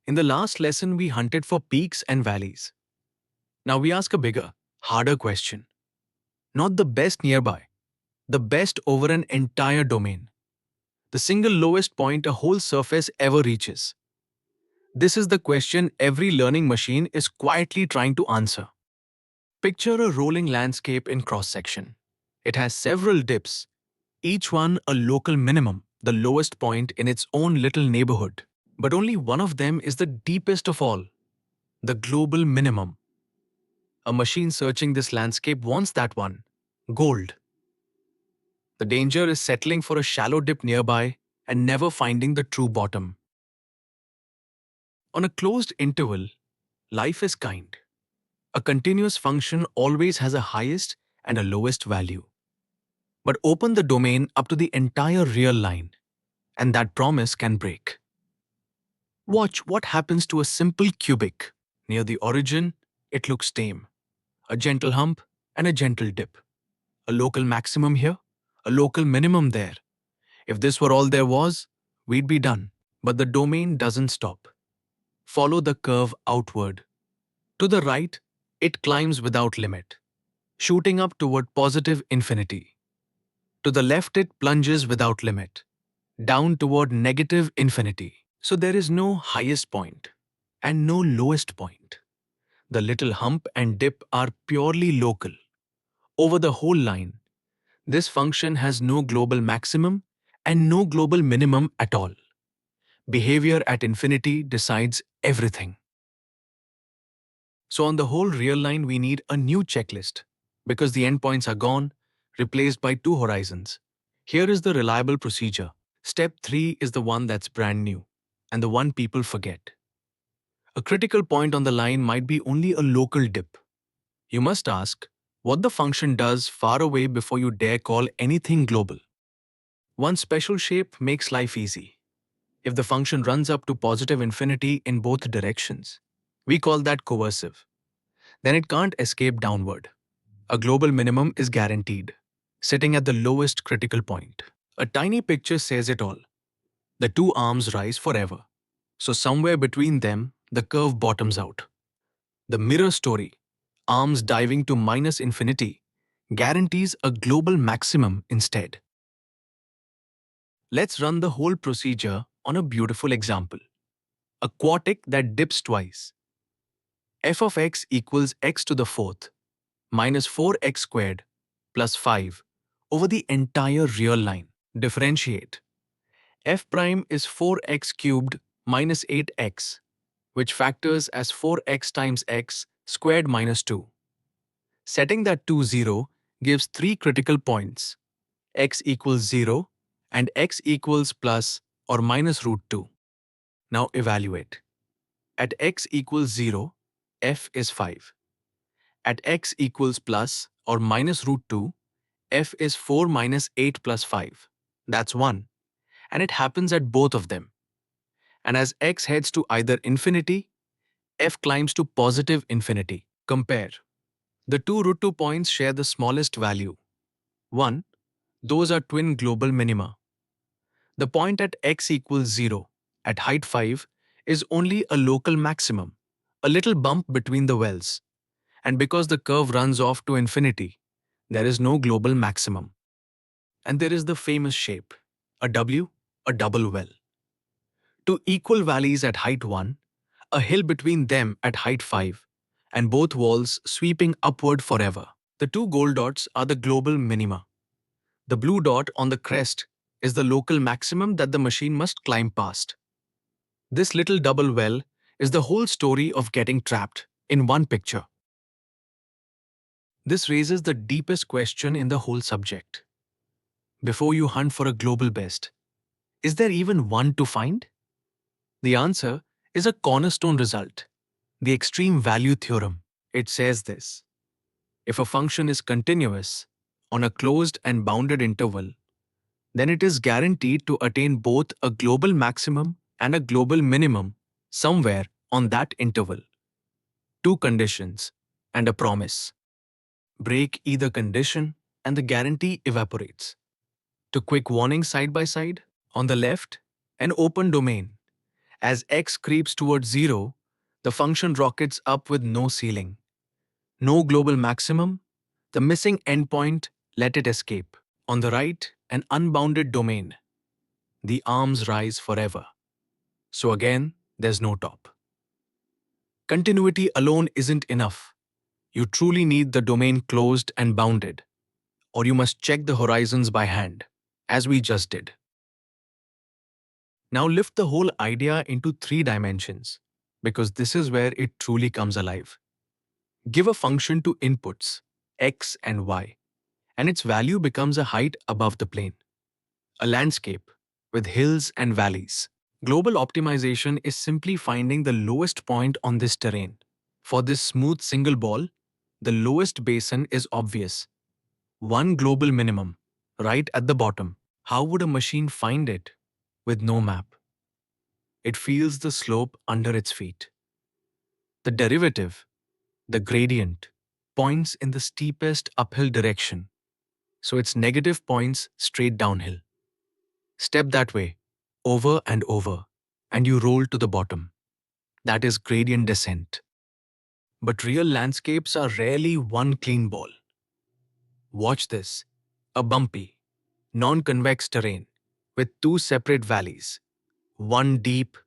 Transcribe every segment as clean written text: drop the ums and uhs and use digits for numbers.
In the last lesson, we hunted for peaks and valleys. Now we ask a bigger, harder question. Not the best nearby, the best over an entire domain. The single lowest point a whole surface ever reaches. This is the question every learning machine is quietly trying to answer. Picture a rolling landscape in cross-section. It has several dips, each one a local minimum, the lowest point in its own little neighborhood. But only one of them is the deepest of all, the global minimum. A machine searching this landscape wants that one, gold. The danger is settling for a shallow dip nearby and never finding the true bottom. On a closed interval, life is kind. A continuous function always has a highest and a lowest value. But open the domain up to the entire real line, and that promise can break. Watch what happens to a simple cubic. Near the origin, it looks tame. A gentle hump and a gentle dip. A local maximum here, a local minimum there. If this were all there was, we'd be done. But the domain doesn't stop. Follow the curve outward. To the right, it climbs without limit, shooting up toward positive infinity. To the left, it plunges without limit, down toward negative infinity. So there is no highest point and no lowest point. The little hump and dip are purely local. Over the whole line, this function has no global maximum and no global minimum at all. Behavior at infinity decides everything. So on the whole real line, we need a new checklist because the endpoints are gone, replaced by two horizons. Here is the reliable procedure. Step 3 is the one that's brand new and the one people forget. A critical point on the line might be only a local dip. You must ask what the function does far away before you dare call anything global. One special shape makes life easy. If the function runs up to positive infinity in both directions, we call that coercive. Then it can't escape downward. A global minimum is guaranteed, sitting at the lowest critical point. A tiny picture says it all. The two arms rise forever. So somewhere between them, the curve bottoms out. The mirror story, arms diving to minus infinity, guarantees a global maximum instead. Let's run the whole procedure on a beautiful example. A quartic that dips twice. F of x equals x to the fourth minus 4x squared plus 5 over the entire real line. Differentiate. F prime is 4x cubed minus 8x, which factors as 4x times x squared minus 2. Setting that to 0 gives three critical points, x equals 0 and x equals plus or minus root 2. Now evaluate. At x equals 0, f is 5. At x equals plus or minus root 2, f is 4 minus 8 plus 5. That's 1. And it happens at both of them. And as x heads to either infinity, f climbs to positive infinity. Compare. The two root 2 points share the smallest value, 1. Those are twin global minima. The point at x equals 0, at height 5, is only a local maximum, a little bump between the wells. And because the curve runs off to infinity, there is no global maximum. And there is the famous shape, a W, a double well. Two equal valleys at height 1, a hill between them at height 5, and both walls sweeping upward forever. The two gold dots are the global minima. The blue dot on the crest is the local maximum that the machine must climb past. This little double well is the whole story of getting trapped in one picture. This raises the deepest question in the whole subject. Before you hunt for a global best, is there even one to find? The answer is a cornerstone result, the extreme value theorem. It says this: if a function is continuous on a closed and bounded interval, then it is guaranteed to attain both a global maximum and a global minimum somewhere on that interval. Two conditions and a promise. Break either condition and the guarantee evaporates. Two quick warnings side by side. On the left, an open domain. As x creeps towards 0, the function rockets up with no ceiling. No global maximum, the missing endpoint, let it escape. On the right, an unbounded domain. The arms rise forever. So again, there's no top. Continuity alone isn't enough. You truly need the domain closed and bounded, or you must check the horizons by hand, as we just did. Now lift the whole idea into 3 dimensions, because this is where it truly comes alive. Give a function to inputs, x and y, and its value becomes a height above the plane. A landscape with hills and valleys. Global optimization is simply finding the lowest point on this terrain. For this smooth single ball, the lowest basin is obvious. One global minimum, right at the bottom. How would a machine find it with no map? It feels the slope under its feet. The derivative, the gradient, points in the steepest uphill direction, so its negative points straight downhill. Step that way, over and over, and you roll to the bottom. That is gradient descent. But real landscapes are rarely one clean ball. Watch this. A bumpy, non-convex terrain with 2 separate valleys, one deep,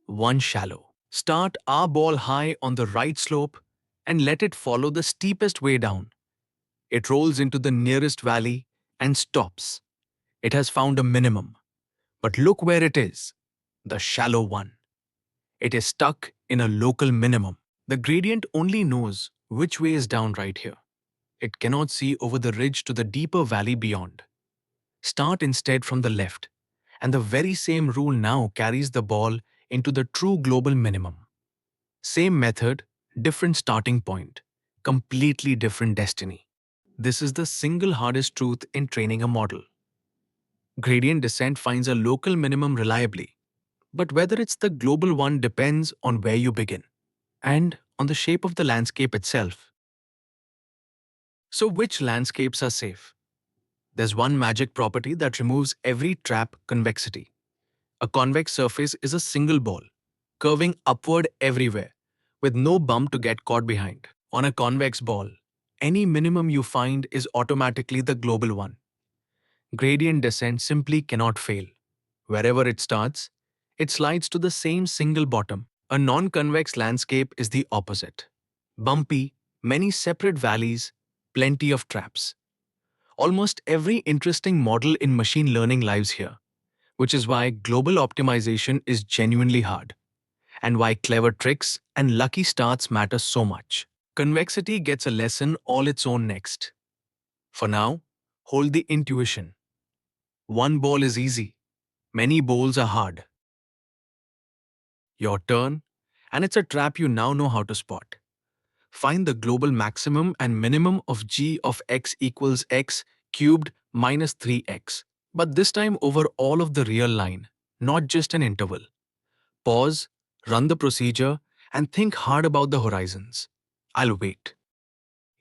one shallow. Start our ball high on the right slope and let it follow the steepest way down. It rolls into the nearest valley and stops. It has found a minimum. But look where it is, the shallow one. It is stuck in a local minimum. The gradient only knows which way is down right here. It cannot see over the ridge to the deeper valley beyond. Start instead from the left, and the very same rule now carries the ball into the true global minimum. Same method, different starting point, completely different destiny. This is the single hardest truth in training a model. Gradient descent finds a local minimum reliably, but whether it's the global one depends on where you begin and on the shape of the landscape itself. So which landscapes are safe? There's one magic property that removes every trap: convexity. A convex surface is a single ball, curving upward everywhere, with no bump to get caught behind. On a convex ball, any minimum you find is automatically the global one. Gradient descent simply cannot fail. Wherever it starts, it slides to the same single bottom. A non-convex landscape is the opposite. Bumpy, many separate valleys, plenty of traps. Almost every interesting model in machine learning lives here, which is why global optimization is genuinely hard, and why clever tricks and lucky starts matter so much. Convexity gets a lesson all its own next. For now, hold the intuition. One ball is easy, many bowls are hard. Your turn, and it's a trap you now know how to spot. Find the global maximum and minimum of g of x equals x cubed minus 3x. But this time over all of the real line, not just an interval. Pause, run the procedure, and think hard about the horizons. I'll wait.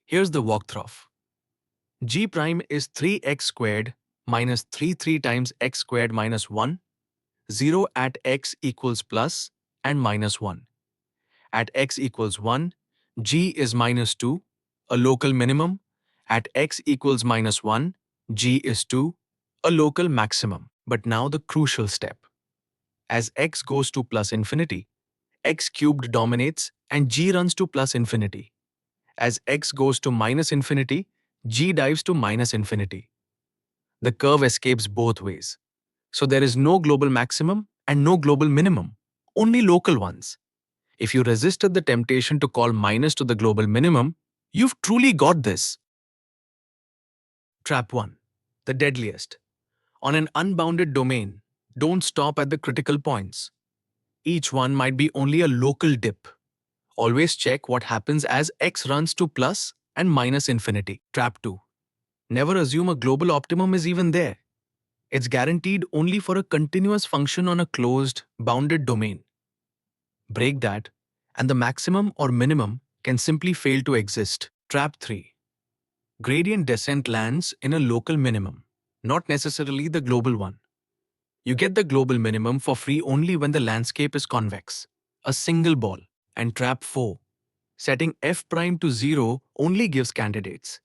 Here's the walkthrough. G prime is 3x squared minus 3 times x squared minus 1, 0 at x equals plus and minus 1. At x equals 1, g is minus 2, a local minimum. At x equals minus 1, g is 2, a local maximum. But now the crucial step. As x goes to plus infinity, x cubed dominates and g runs to plus infinity. As x goes to minus infinity, g dives to minus infinity. The curve escapes both ways. So there is no global maximum and no global minimum, only local ones. If you resisted the temptation to call minus to the global minimum, you've truly got this. Trap 1. The deadliest. On an unbounded domain, don't stop at the critical points. Each one might be only a local dip. Always check what happens as x runs to plus and minus infinity. Trap 2. Never assume a global optimum is even there. It's guaranteed only for a continuous function on a closed, bounded domain. Break that, and the maximum or minimum can simply fail to exist. Trap 3. Gradient descent lands in a local minimum, not necessarily the global one. You get the global minimum for free only when the landscape is convex, a single ball. And trap 4. Setting f prime to 0 only gives candidates.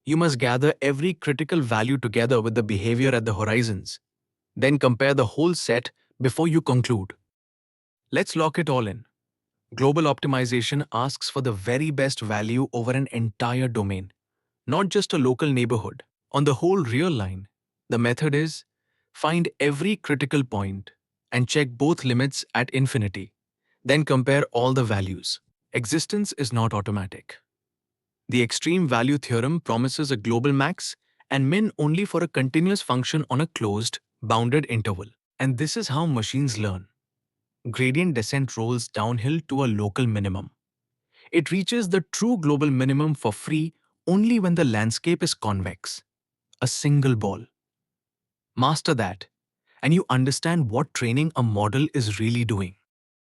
You must gather every critical value together with the behavior at the horizons. Then compare the whole set before you conclude. Let's lock it all in. Global optimization asks for the very best value over an entire domain, not just a local neighborhood. On the whole real line, the method is find every critical point and check both limits at infinity. Then compare all the values. Existence is not automatic. The extreme value theorem promises a global max and min only for a continuous function on a closed, bounded interval. And this is how machines learn. Gradient descent rolls downhill to a local minimum. It reaches the true global minimum for free only when the landscape is convex, a single ball. Master that, and you understand what training a model is really doing.